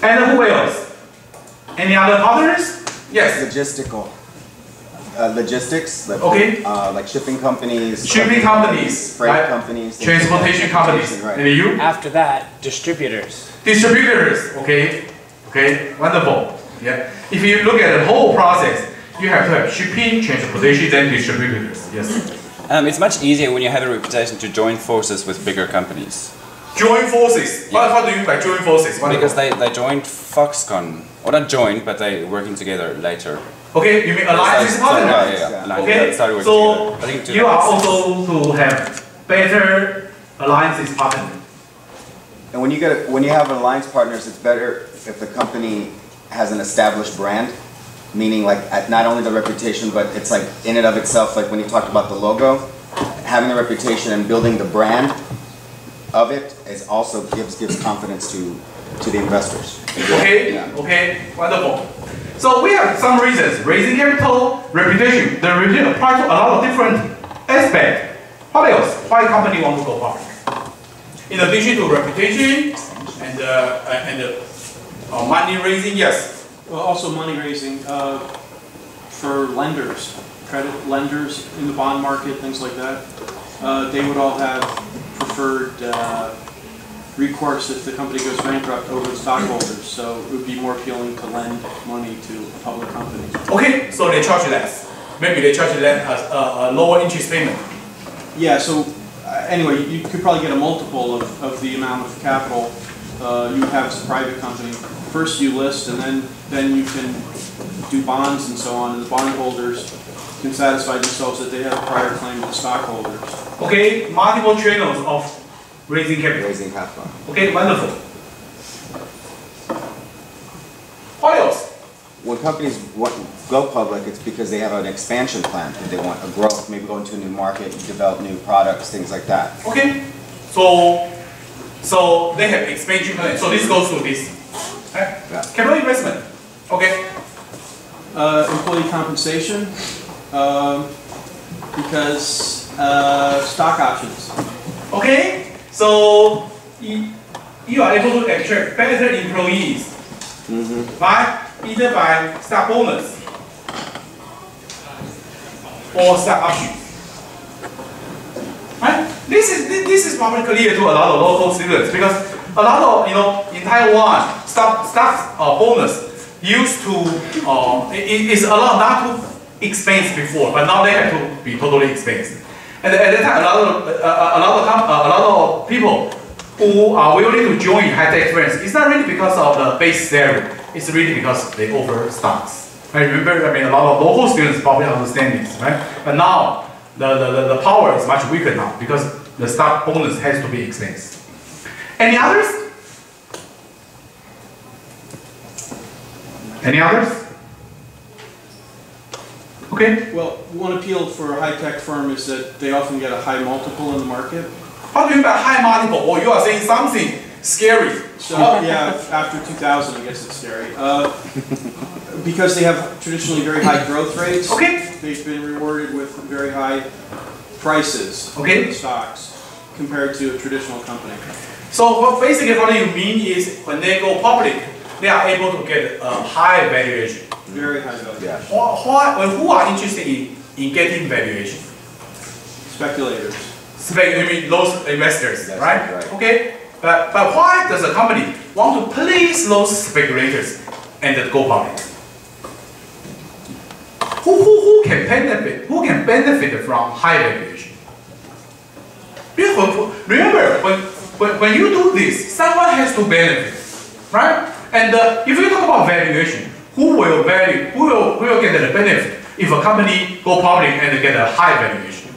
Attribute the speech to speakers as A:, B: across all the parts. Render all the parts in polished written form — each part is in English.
A: And who else? Any other partners? Yes.
B: Logistical. Logistics.
A: Okay.
B: Like shipping companies.
A: Shipping companies.
B: Freight
A: right?
B: companies.
A: Transportation companies.
B: Right.
A: And you?
C: After that, distributors.
A: Distributors. Okay. Okay. Wonderful. Yeah. If you look at the whole process, you have to have shipping, transportation, then distributors. Yes.
D: It's much easier when you have a reputation to join forces with bigger companies.
A: Join forces.
D: Yeah.
A: What do you mean by join forces?
D: Because they joined Foxconn. Or not joined, but they working together later.
A: Okay, you mean alliance is partner?
D: Yeah.
A: Okay, so you are also to have better alliances partner.
B: And when you have alliance partners, it's better if the company has an established brand, meaning like not only the reputation, but it's like in and of itself. Like when you talked about the logo, having the reputation and building the brand of it is also gives confidence to the investors.
A: Okay,
B: yeah.
A: Okay, wonderful. So we have some reasons: raising capital, reputation. The reputation applies to a lot of different aspects. What else? Why company want to go public? In addition to reputation and money raising, yes.
E: Well, also money raising for lenders, credit lenders in the bond market, things like that. They would all have preferred recourse if the company goes bankrupt over the stockholders. So it would be more appealing to lend money to a public company.
A: Okay, so they charge less. Maybe they charge less a lower interest payment.
E: Yeah. So anyway, you could probably get a multiple of the amount of capital you have as a private company. First you list, and then you can do bonds and so on, and the bondholders can satisfy themselves that they have a prior claim to the stockholders.
A: Okay, multiple channels of raising capital.
B: Raising capital.
A: Okay, wonderful. What else?
B: When companies go public, it's because they have an expansion plan. They want a growth, maybe go into a new market, develop new products, things like that.
A: Okay, so they have expansion plan. So this goes to this. Right?
B: Yeah.
A: Capital investment. Okay.
E: Employee compensation, because stock options.
A: Okay, so you are able to attract better employees, right? Either by stock bonus or stock options. Right? This is probably clear to a lot of local students because a lot of in Taiwan stock bonus used to is a lot not too expensive before, but now they have to be totally expensive. And at that time, a lot of people who are willing to join high-tech firms, it's not really because of the base salary. It's really because they offer stocks. Right? Remember, a lot of local students probably understand this, right? But now the power is much weaker now because the stock bonus has to be expensive. Any others? Any others? Okay.
E: Well, one appeal for a high-tech firm is that they often get a high multiple in the market.
A: What do you mean by high multiple? Or you are saying something scary?
E: So yeah, after 2000, I guess it's scary. Because they have traditionally very high growth rates.
A: Okay.
E: They've been rewarded with very high prices for the stocks compared to a traditional company.
A: So basically what you mean is when they go public, they are able to get a high valuation.
E: Very high valuation.
B: Yeah.
A: Who are interested in getting valuation?
E: Speculators.
A: You mean those investors,
B: That's
A: right?
B: right.
A: Okay. But why does a company want to please those speculators and go public? Who can benefit? Who can benefit from high valuation? Remember, when you do this, someone has to benefit, right? And if you talk about valuation, who will get the benefit if a company go public and get a high valuation?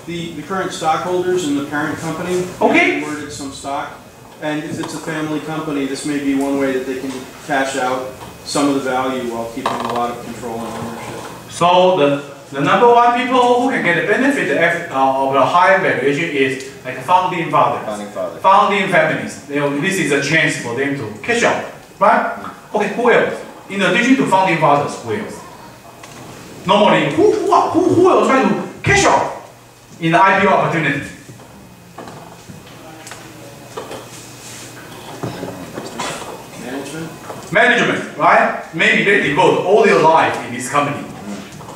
E: The current stockholders in the parent company have awarded some stock, and if it's a family company, this may be one way that they can cash out some of the value while keeping a lot of control and ownership. So
A: the number one people who can get the benefit of a high valuation is like founding fathers, founding families. This is a chance for them to cash out, right? Okay, who else? In addition to founding fathers, who else? Normally, who will try to cash out in the IPO opportunity?
E: Management.
A: Management, right? Maybe they devote all their life in this company.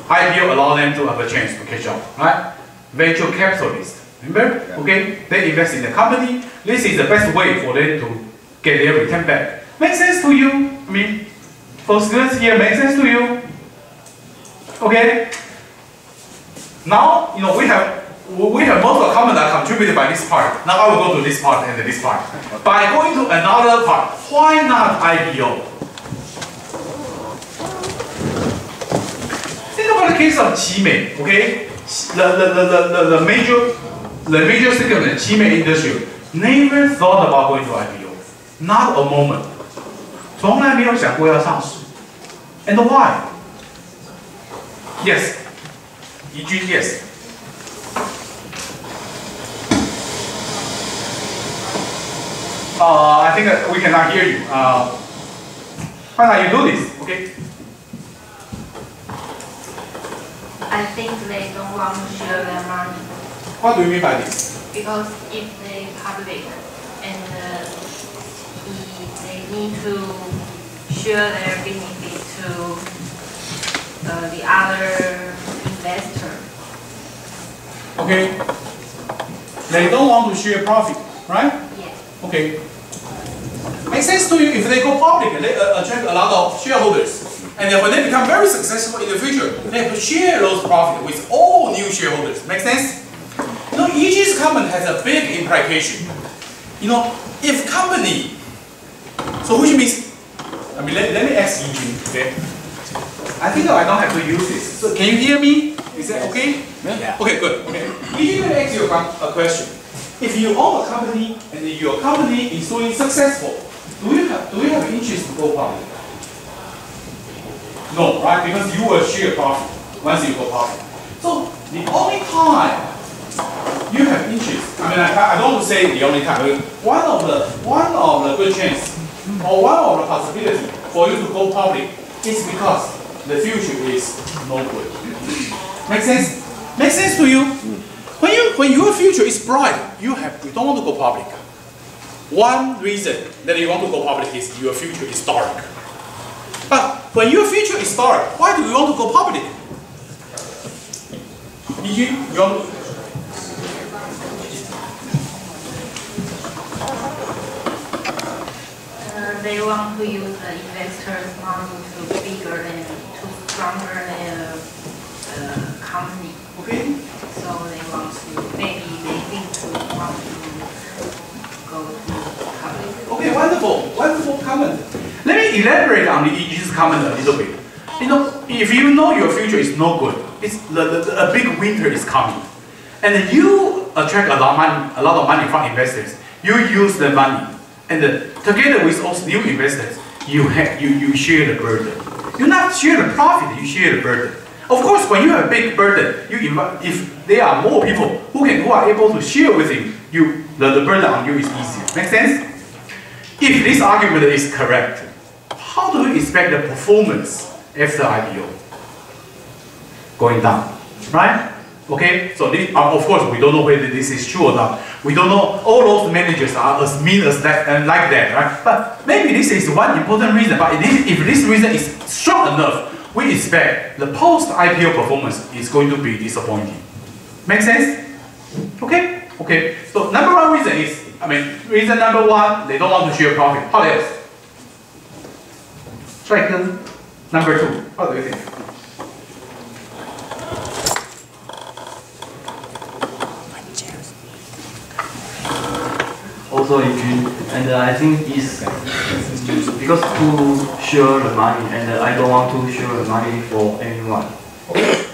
A: IPO allow them to have a chance to catch up, right? Venture capitalists, remember?
B: Yeah.
A: Okay, they invest in the company. This is the best way for them to get their return back. Make sense to you? I mean, for students here, make sense to you? Okay. Now, you know, we have most of the comments that contributed by this part. Now I will go to this part and this part. By going to another part, why not IPO? Think about the case of Qimei, okay? The major segment, Qimei industry, never thought about going to IPO. Not a moment. 从来没有想过要上市。And why? Yes. 怡君 yes. I think we cannot hear you. Why not you do this? Okay.
F: I think they don't want to share their money
A: What do you mean by this?
F: because if they public and they need to share their benefit to the other investor.
A: Okay. They don't want to share profit, right?
F: Yes.
A: Okay. Makes sense to you if they go public, they attract a lot of shareholders. And then when they become very successful in the future, they have to share those profits with all new shareholders. Make sense? You know, EG's comment has a big implication. You know, if company, so which means, I mean, let me ask EG, okay? I think I don't have to use this. So can you hear me? Is that okay?
D: Yeah.
A: Okay, good. Okay. EG, let me ask you a question. If you own a company and your company is doing successful, do you have interest to go public? No, right? Because you will share profit once you go public. So the only time you have interest, I mean, I don't want to say the only time. One of the good chance or one of the possibility for you to go public is because the future is no good. Make sense? Make sense to you? When your future is bright, you don't want to go public. One reason that you want to go public is your future is dark. But when your future is dark, why do you want to go public?
F: They want to use the investors' money to bigger and to stronger their company.
A: Okay.
F: So they want to, maybe they think to want to go to public.
A: Okay, wonderful, wonderful comment. Let me elaborate on the EG's comment a little bit. You know, if you know your future is no good, a big winter is coming, and you attract a lot of money from investors. You use the money, and together with those new investors, you share the burden. You not share the profit, you share the burden. Of course, when you have a big burden, if there are more people who are able to share with you, the burden on you is easier. Make sense? If this argument is correct, how do you expect the performance after IPO? Going down, right? Okay, so this, of course we don't know whether this is true or not. We don't know all those managers are as mean as that and like that, right? But maybe this is one important reason. But if this reason is strong enough, we expect the post-IPO performance is going to be disappointing. Make sense? Okay? Okay. So number one reason is, reason number one, they don't want to share profit. How else? Number two, what do you think?
G: Also and I think it's because to share the money, and I don't want to share the money for anyone.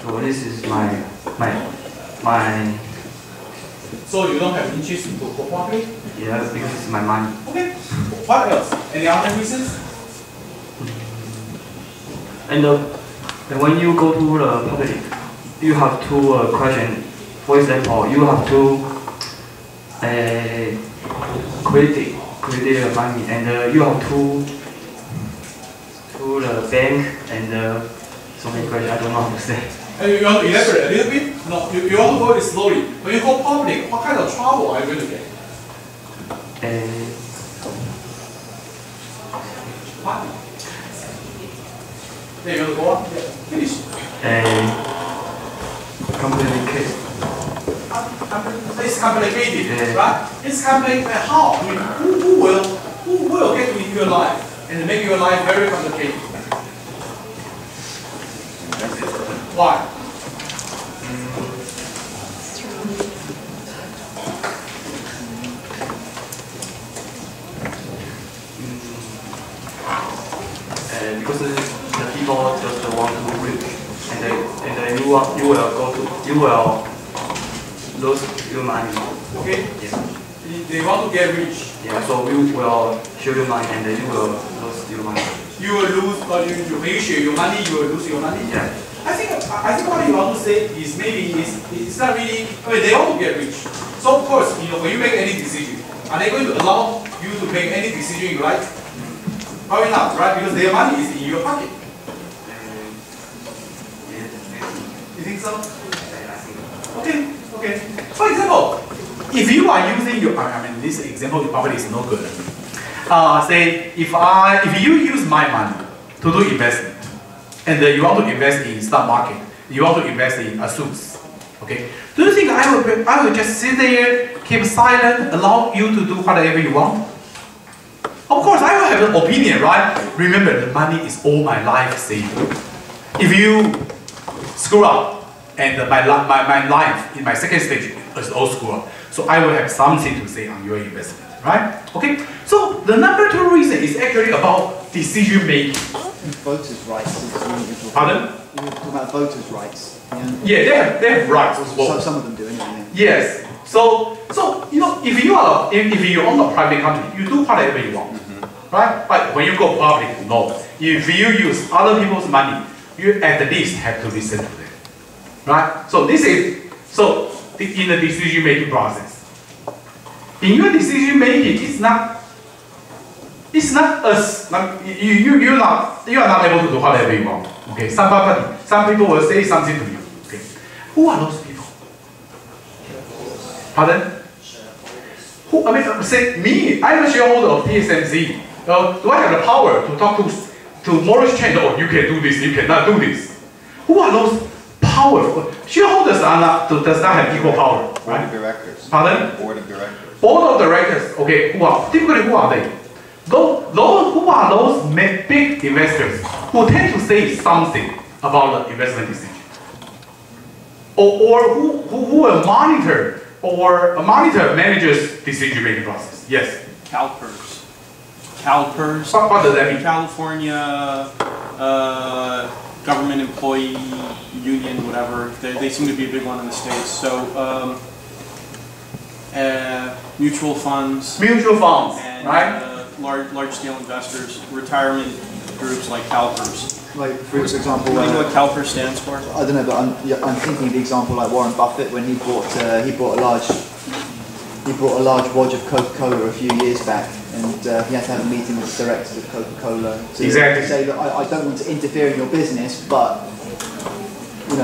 G: So this is my.
A: So you don't have interest to go public?
G: Yeah, because it's my money.
A: Okay. What else? Any other reasons?
G: And when you go to the public, you have to question. For example, you have to credit the money, and you have to the bank, and so many questions. I don't know how to say.
A: You want to elaborate a little bit? No, you want to go it slowly. When you go public, what kind of trouble are you going to get? What? There you go. Yeah. Finish.
G: Complicated.
A: It's complicated,
G: Yeah.
A: right? It's complicated. How? I mean, who will get into your life and make your life very complicated? Why?
G: Because the people just want to win, and you will lose your money.
A: Okay.
G: Yeah.
A: They want to get rich.
G: Yeah. So we will show you money, and you will lose your money.
A: You will lose, or you share your money. You will lose your money.
G: Yeah.
A: I think what you want to say is maybe it's not really. I mean, they want to get rich. So of course, when you make any decision, are they going to allow you to make any decision you like? Probably not, right? Because their money is in your pocket. You think so? Okay. Okay. For example, if you are using your, I mean, this example probably is no good. Say if you use my money to do investment, and you want to invest in stock market, you want to invest in suits, okay? Do you think I will just sit there, keep silent, allow you to do whatever you want? Of course, I will have an opinion, right? Remember, the money is all my life saving. If you screw up, and my life in my second stage is all screw up, so I will have something to say on your investment, right? Okay. So the number 2 reason is actually about decision making.
H: Voters' rights.
A: Pardon?
H: You're talking about voters' rights.
A: Yeah, they have rights as well.
H: Some of them do anyway.
A: Yes. So if you own a private company, you do whatever you want, right? But when you go public, no. If you use other people's money, you at least have to listen to them, right? So this is in the decision making process. In your decision making, it's not us. You are not able to do whatever you want. Okay. Some people will say something to you. Okay. Who are those people? Pardon? Who? I mean, say me. I'm a shareholder of TSMC. Do I have the power to talk to Morris Chen? Oh, you can do this. You cannot do this. Who are those powerful shareholders? Does not have equal power.
B: Board
A: Right?
B: of directors.
A: Pardon?
B: Board of directors.
A: Board of directors. Okay. Who are they? Who are those big investors who tend to say something about the investment decision, or who will monitor managers' decision making process? Yes.
E: CalPERS.
A: What does that mean?
E: California government employee union, whatever. They seem to be a big one in the States. So mutual funds.
A: Mutual funds,
E: And
A: right?
E: large-scale investors, retirement groups like CalPERS.
H: Like, for example,
E: Do you know what CalPERS stands for?
H: I don't know, but I'm thinking of the example like Warren Buffett when he bought a large wad of Coca-Cola a few years back, and he had to have a meeting with the directors of Coca-Cola to say that I don't want to interfere in your business, but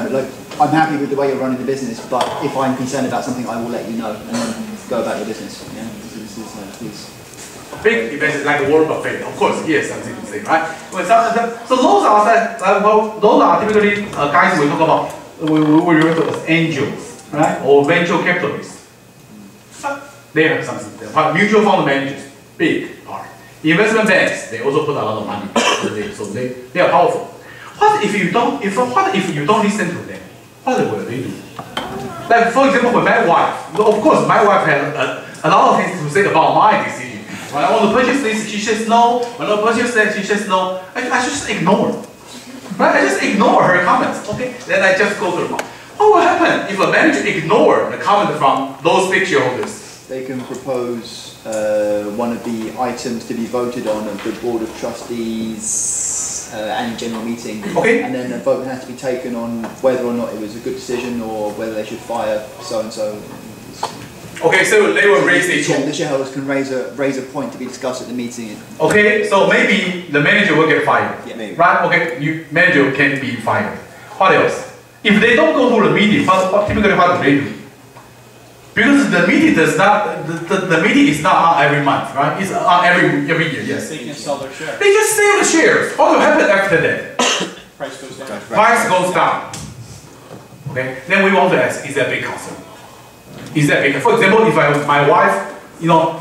H: like I'm happy with the way you're running the business, but if I'm concerned about something, I will let you know, and then go about your business. Yeah, this is
A: Big investors like Warren Buffett, of course, he has something to say, right? So those are typically guys we talk about. We refer to as angels, right, or venture capitalists. They have something to say. Mutual fund managers, big part. Investment banks, they also put a lot of money. So they are powerful. What if you don't listen to them? What will they do? Like for example, with my wife. Of course, my wife has a lot of things to say about my decision. When I want to purchase this, she says no. When I purchase that, she says no. I just ignore. Right? I just ignore her comments. Okay? Then I just go through. What will happen if a manager ignores the comment from those big shareholders?
H: they can propose one of the items to be voted on at the Board of Trustees annual general meeting.
A: Okay.
H: And then a vote has to be taken on whether or not it was a good decision or whether they should fire so-and-so.
A: Okay, so they will raise the issue.
H: The shareholders can raise a point to be discussed at the meeting.
A: Okay, so maybe the manager will get fired.
H: Yeah, maybe.
A: Right? Okay, manager can be fired. What else? If they don't go to the meeting, typically what do they do? Because the meeting does not, the meeting is not on every month, right? It's on every year, yes.
E: they can sell their shares.
A: They just sell the shares. What will happen after that?
E: Price goes down.
A: Price goes down. Okay, then we want to ask, is that big concern? Is that big? For example, if my wife,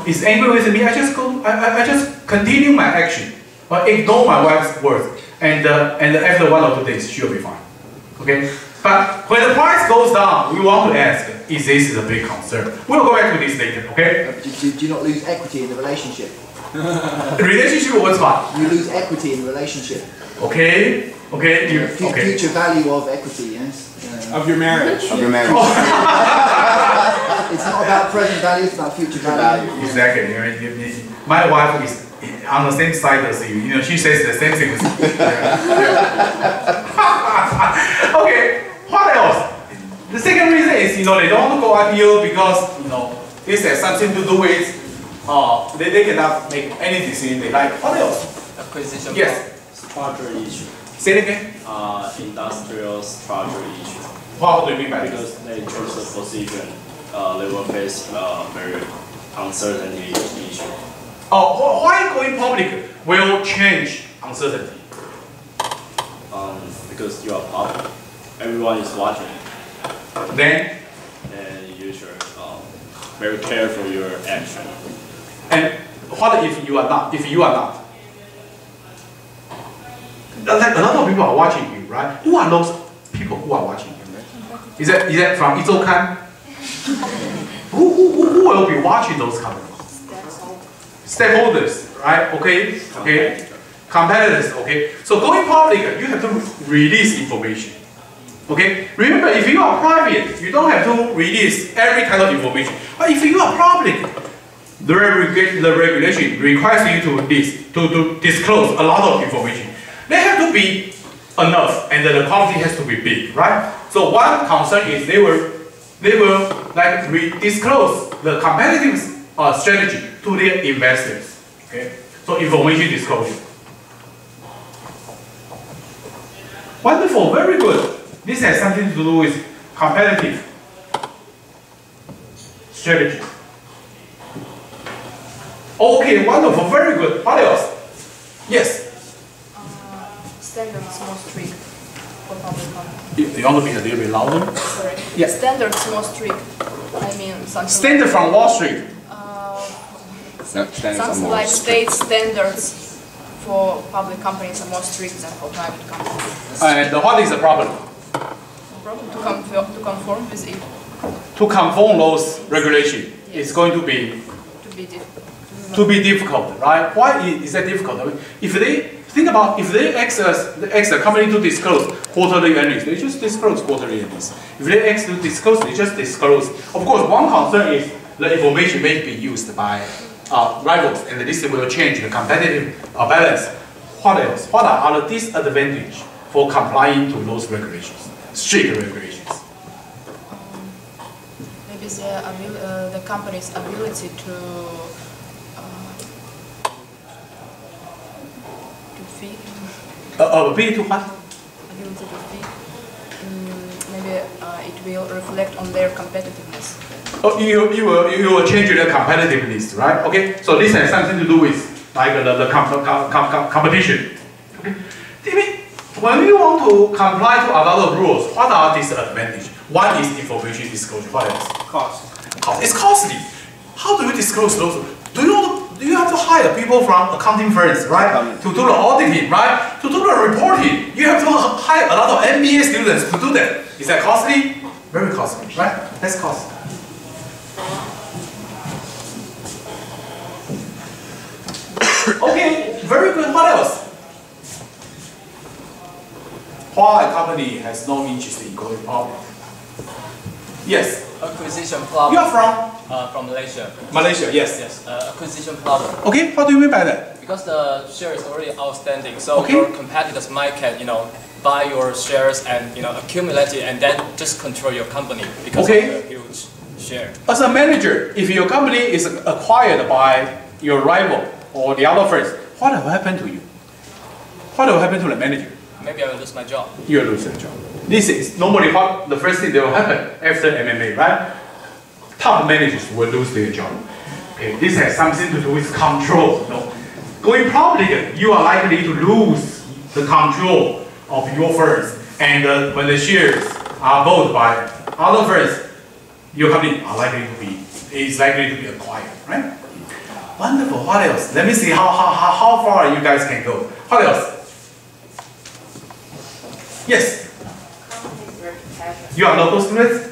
A: is angry with me, I just continue my action, but ignore my wife's words, and after 1 or 2 days, she'll be fine. Okay, but when the price goes down, we want to ask, is this a big concern? We'll go back to this later. Okay?
H: Do you not lose equity in the relationship?
A: The relationship was what?
H: You lose equity in the relationship.
A: Okay. Okay.
H: Future value of equity, yes.
E: Of your marriage.
B: Of your marriage.
H: It's not about present value, it's about future value.
A: Exactly. My wife is on the same side as you. She says the same thing as you. Okay, what else? The second reason is, they don't want to go IPO because, this has something to do with, they cannot make any decision they like. What else?
I: Acquisition.
A: Yes.
I: Structure issue.
A: Say it again.
I: Industrial structure issue.
A: What do you mean by this?
I: Because they choose the position, they will face very uncertainty issue.
A: Why going public will change uncertainty?
I: Because you are public, everyone is watching.
A: Then?
I: And you should very careful your action.
A: And what if you are not? If you are not? Like a lot of people are watching you, right? Who are those people who are watching you? Is that from Izokan? Who will be watching those companies? Stakeholders, right? Okay. Competitors, okay. So going public, you have to release information. Okay. Remember, if you are private, you don't have to release every kind of information. But if you are public, the regulation requires you to disclose a lot of information. They have to be enough, and the quantity has to be big, right? So one concern is they will disclose the competitive strategy to their investors. Okay, so information disclosure. Wonderful, very good. This has something to do with competitive strategy. Okay, wonderful, very good. What else? Yes.
J: Standards more strict for public companies.
A: You want to be a little bit louder?
J: Sorry.
A: Yeah.
J: Standards more strict. I mean something.
A: Standard
J: like,
A: from Wall Street.
J: Something like state standards for public companies are more strict than for private companies.
A: And what is the problem?
J: The problem to conform with it.
A: To conform those regulations is going to be difficult, right? Why is that difficult? I mean, if they ask the company to disclose quarterly earnings, they just disclose quarterly earnings. If they ask to disclose, they just disclose. Of course, one concern is the information may be used by rivals, and this will change the competitive balance. What else? What are other disadvantages for complying to those regulations, strict regulations?
J: Maybe the company's ability to feed.
A: Ability to what?
J: Ability to feed. Maybe it will reflect on their competitiveness.
A: Oh, you will change the competitiveness, right? Okay, so this has something to do with the competition. Okay, when you want to comply to a lot of rules, what are disadvantages? One is information disclosure. What else? Cost. It's costly. How do you disclose those? Do you have to hire people from accounting firms, right? To do the auditing, right? To do the reporting. You have to hire a lot of MBA students to do that. Is that costly? Very costly, right? That's costly. Okay, very good. What else? Why a company has no interest in going public? Yes.
I: Acquisition problem.
A: You are from?
I: From Malaysia.
A: Malaysia, yes.
I: Yes. Acquisition problem.
A: Okay, what do you mean by that?
I: Because the share is already outstanding, so your competitors might can buy your shares and accumulate it and then just control your company because of the huge share.
A: As a manager, if your company is acquired by your rival or the other firms, what will happen to you? What will happen to the manager?
I: Maybe I will lose my job.
A: You will lose your job. This is normally what the first thing that will happen after MMA, right? Top managers will lose their job. Okay, this has something to do with control. going public, you are likely to lose the control of your firms. And when the shares are bought by other firms, your company is likely to be acquired, right? Wonderful. What else? Let me see how far you guys can go. What else? Yes. You are local students?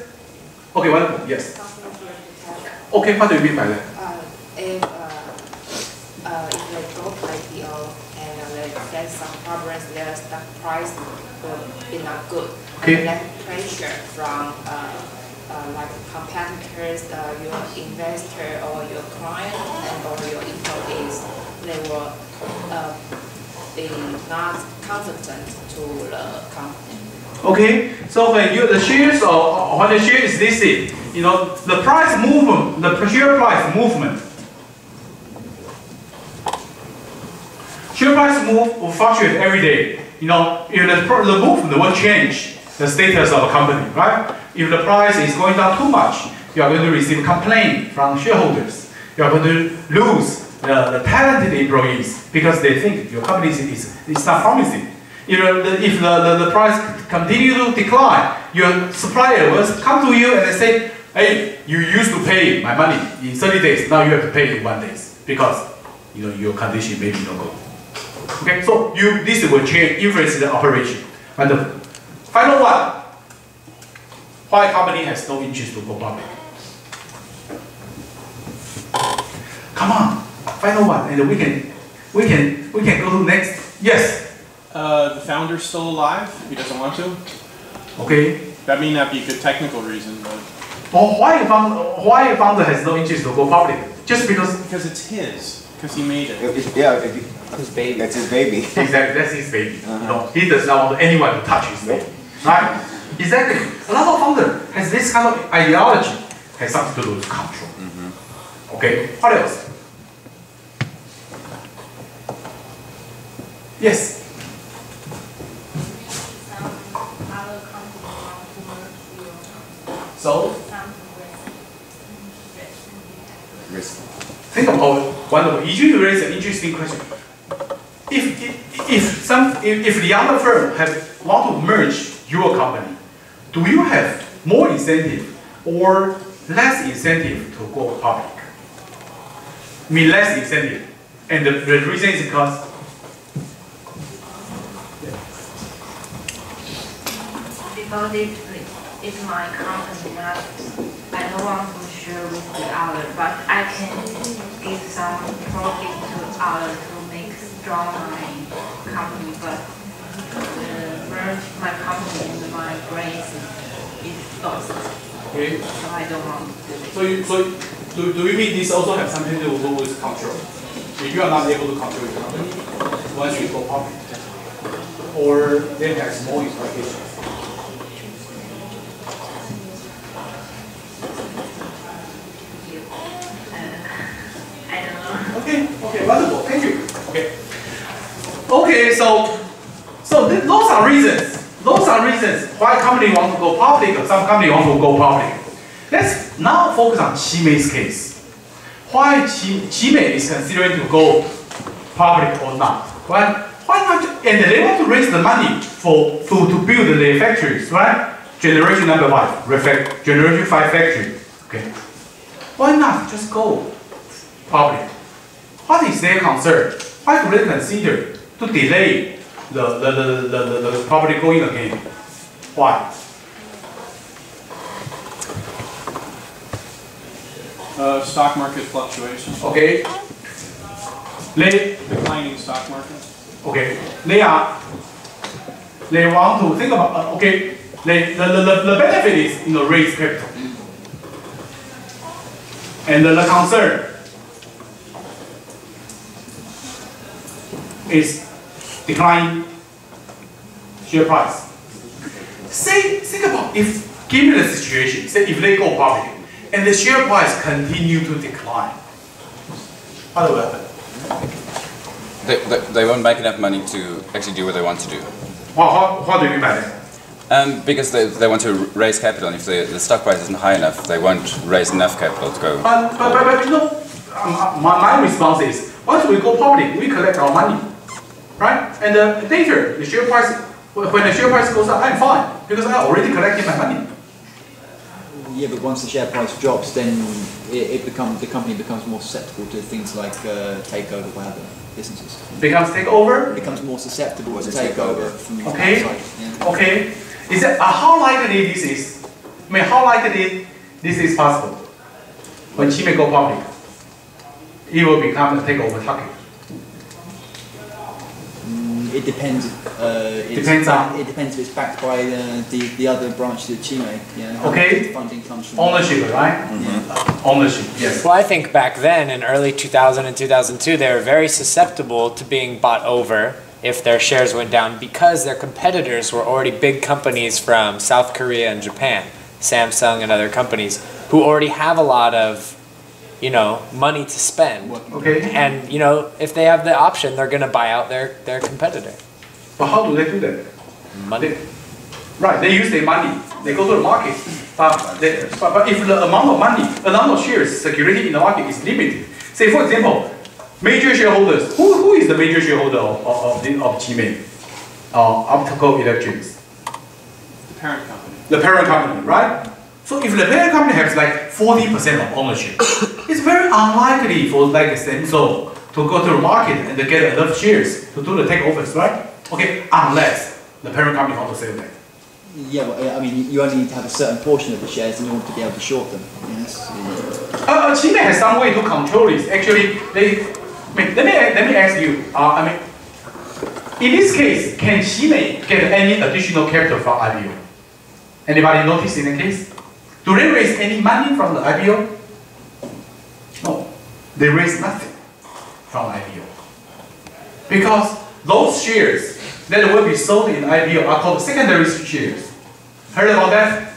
A: Okay, wonderful. Yes. Okay, what do you mean by that?
K: If they go IPO and they face some problems, their stock price will be not good.
A: Okay.
K: And that pressure from like competitors, your investor or your client and or your employees, they will be not confident to the company.
A: Okay, so when the shares or when the share is listed, you know, the price movement, the share price movement. Share price will fluctuate every day. You know, if the movement will change the status of a company, right? If the price is going down too much, you are going to receive complaint from shareholders. You are going to lose the talented employees because they think your company is not promising. You know, if the price continue to decline, your supplier will come to you and they say, hey, you used to pay my money in 30 days, now you have to pay in 1 day because you know your condition may be no good. Okay, so this will change, influence the operation. And the final one, why company has no interest to go public? Come on, final one, and we can go to next. Yes.
E: The founder's still alive. He doesn't want to.
A: Okay.
E: That may not be a good technical reason, but.
A: Well, why founder has no interest to go public? Just because
E: it's his. Because he made it.
B: His baby. That's his baby.
A: Exactly, that's his baby. You know, he does not want anyone to touch his baby. Right? Exactly. A lot of founder has this kind of ideology, has something to do with control. Okay. What else? Yes. So, think about wonderful. You raise an interesting question. If the other firm want to merge your company, do you have more incentive or less incentive to go public? I mean less incentive, and the reason is because.
F: Because it's my company, I don't want to share with the other, but I can give some profit to other to make strong my company, but merge my company and my brains is lost.
A: Okay.
F: So I don't want to do it.
A: So do you mean this also has something to do with control? If you are not able to control your company once you go public, or then there's more exploitation. Okay, wonderful. Thank you. Okay, so those are reasons. Those are reasons why company want to go public or some company want to go public. Let's now focus on Qimei's case. Why Qimei is considering to go public or not? Right? Why not? And they want to raise the money to build their factories, right? Generation number 5, generation 5 factory. Okay. Why not just go public? What is their concern? Why do they consider to delay the public going again? Why?
E: Stock market fluctuations.
A: Okay.
E: Declining stock market.
A: Okay. They want to think about okay. The benefit is raise capital, and the concern is declining share price. Think about if, given the situation, say if they go public and the share price continue to decline, what will happen?
D: They won't make enough money to actually do what they want to do.
A: What do you mean by that?
D: Because they want to raise capital, and if the stock price isn't high enough, they won't raise enough capital to go.
A: But my response is, once we go public, we collect our money, right? And later, the share price, when the share price goes up, I'm fine because I already collected my money.
H: Yeah, but once the share price drops, then the company becomes more susceptible to things like takeover by other businesses.
A: Becomes takeover?
H: It becomes more susceptible to takeover from
A: okay.
H: outside. Yeah.
A: Okay. Is it how likely this is? I mean, how likely this is possible? When Chime go public, it will become a takeover target.
H: It depends.
A: Depends on.
H: It depends if it's backed by the other branch of Chime. Yeah.
A: Okay.
H: Funding comes from
A: ownership, right? Mm-hmm. Ownership. Yes.
C: Well, I think back then, in early 2000 and 2002, they were very susceptible to being bought over if their shares went down because their competitors were already big companies from South Korea and Japan, Samsung and other companies who already have a lot of, money to spend.
A: Okay.
C: And, if they have the option, they're going to buy out their competitor.
A: But how do they do that?
C: Money.
A: Right, they use their money. They go to the market. But if the amount of money, the number of shares circulating in the market is limited, say for example, major shareholders, who is the major shareholder of Chime? Optical Electronics.
E: The parent company.
A: The parent company, right? So if the parent company has like 40% of ownership, it's very unlikely for like Samsung to go to the market and get enough shares to do the takeovers, right? Okay, unless the parent company wants to sell them.
H: Yeah, but I mean, you only need to have a certain portion of the shares in order to be able to short them. Yes.
A: Chime has some way to control this. Actually, let me ask you. In this case, can Chime get any additional capital from IPO? Anybody notice in the case? Do they raise any money from the IPO? No, they raise nothing from IPO. Because those shares that will be sold in IPO are called secondary shares. Heard about that?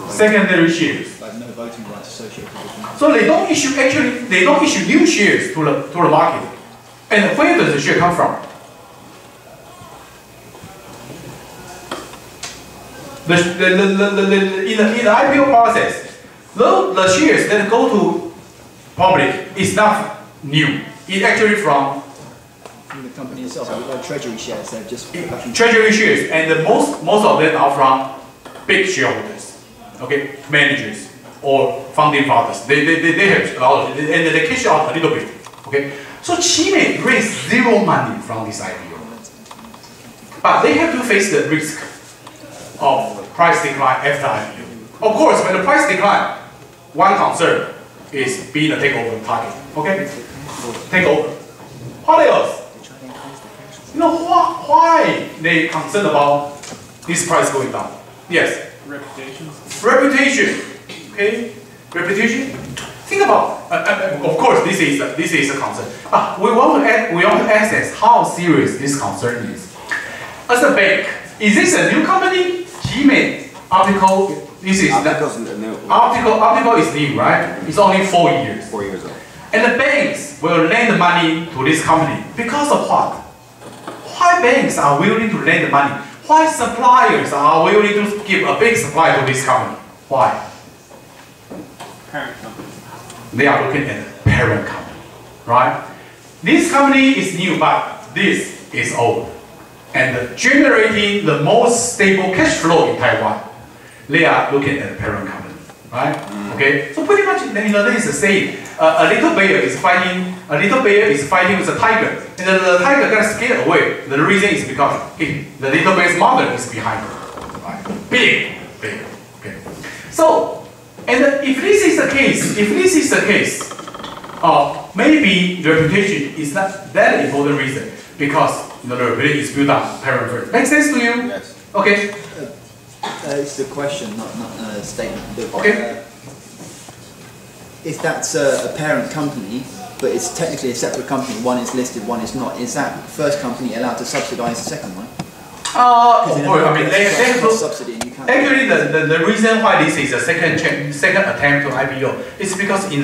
A: Secondary shares.
H: Like no voting rights associated with them.
A: So they don't issue new shares to the market. And where does the share come from? In the IPO process, the shares that go to public is not new. It's actually from
H: the company itself, like treasury shares. They're just
A: treasury shares, and most of them are from big shareholders, okay, managers or founding fathers. They have a lot of, and they cash out a little bit, okay. So Chime raised zero money from this IPO, but they have to face the risk of price decline after IPO. Of course, when the price decline, one concern is being a takeover target. Okay? Takeover. What else? Why they concerned about this price going down? Yes?
E: Reputation.
A: Reputation. Okay? Reputation. Think about, of course, this is a concern. But we want to assess how serious this concern is. As a bank, is this a new company? Chime, Optical, this is Optical is new, right? It's only 4 years.
B: 4 years old.
A: And the banks will lend money to this company because of what? Why banks are willing to lend money? Why suppliers are willing to give a big supply to this company? Why?
E: Parent company.
A: They are looking at the parent company, right? This company is new, but this is old. And generating the most stable cash flow in Taiwan, they are looking at the parent company, right? Okay, so pretty much, there is a saying: a little bear is fighting with a tiger, and the tiger got scared away. The reason is because the little bear's mother is behind her, right? Big bear. Okay, so and if this is the case, maybe reputation is not that important reason because. The reputation is built on parent first. Make sense to you?
B: Yes.
A: Okay.
H: It's the question, not a statement.
A: Okay.
H: If that's a parent company, but it's technically a separate company, one is listed, one is not, is that first company allowed to subsidize the second one?
A: Of course. I mean, they have to
H: subsidy. And you can't
A: actually, the reason why this is a second attempt to IPO is because in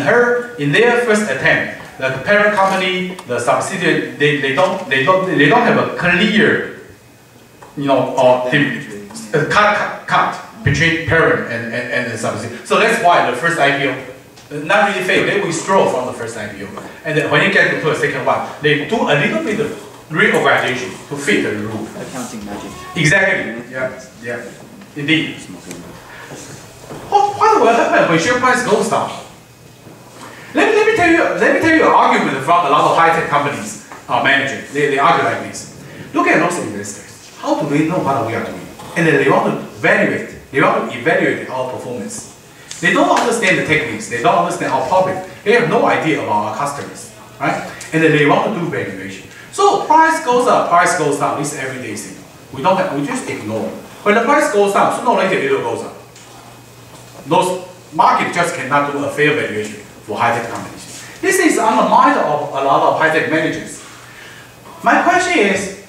A: their first attempt, the parent company, the subsidiary, they don't have a clear, cut between parent and the subsidiary. So that's why the first IPO Not really fail, they withdraw from the first IPO. And then when you get to a second one, they do a little bit of reorganization to fit the rule.
H: Accounting magic.
A: Exactly. Yeah. Indeed. What will happen when share price goes down? Let me tell you an argument from a lot of high-tech companies managers. They argue like this. Look at those investors. How do they know what we are doing? And then they want to evaluate. They want to evaluate our performance. They don't understand the techniques. They don't understand our public. They have no idea about our customers, right? And then they want to do valuation. So price goes up, price goes down. This is everyday thing. We just ignore it. When the price goes down, sooner or later it will go up. Those market just cannot do a fair valuation for high-tech companies. This is on the mind of a lot of high-tech managers. My question is,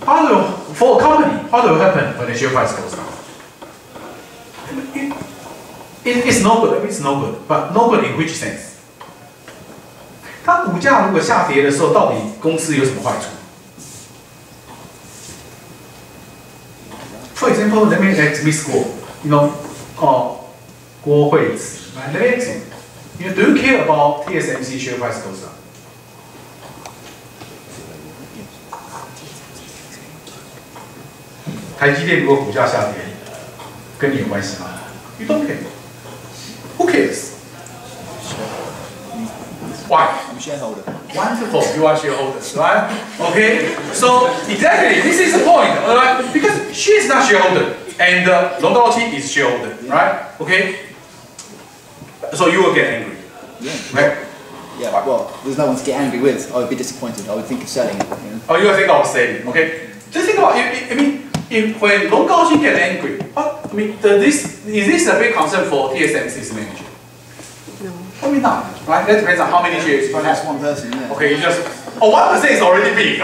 A: for a company, what will happen when the share price goes down? It's no good. It's no good. But no good in which sense? 它股价如果下跌的时候，到底公司有什么坏处 ？For example, let me ask Miss Guo. Guo Huizi. Let me ask you. Do you care about TSMC share price goes down? Taiwan 如果股价下跌，跟你有关系吗 ？You don't care. Who cares? Why?
H: I'm a shareholder.
A: Wonderful, you are shareholders, right? Okay, so exactly, this is the point, right? Because she is not shareholder, and Long Daoqi is shareholder, right? Okay, so you will get angry, right?
H: Yeah, well, there's no one to get angry with. I would be disappointed. I would think of selling it. You know?
A: Oh, you will think of selling, okay? Just think about it. When Long Daoqi get angry, is this a big concern for TSMC's manager? No. Probably not, right? That depends on how many shares you have.
H: That's one person, yeah.
A: Okay, 1% is already big.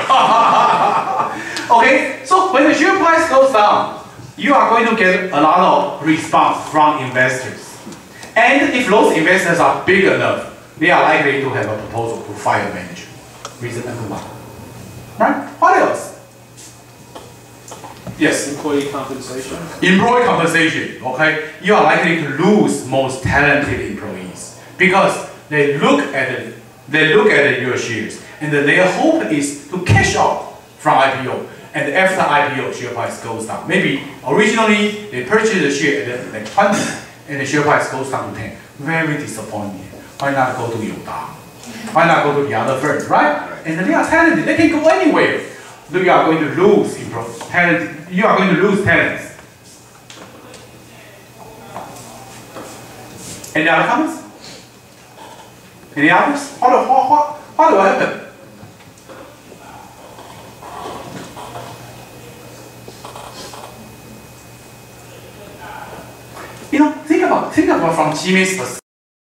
A: Okay, so when the share price goes down, you are going to get a lot of response from investors. And if those investors are big enough, they are likely to have a proposal to fire a manager. Reason number one. Right? What else? Yes.
E: Employee compensation.
A: Employee compensation. Okay, you are likely to lose most talented employees because they look at your shares and their hope is to cash out from IPO. And after IPO, share price goes down. Maybe originally they purchased the share at like 20, and the share price goes down to 10. Very disappointing. Why not go to Yoda? Why not go to the other firms, right? And they are talented. They can go anywhere. You are going to lose talent. You are going to lose talents. Any other comments? Any others? What will happen? Think about from Jimmy's perspective.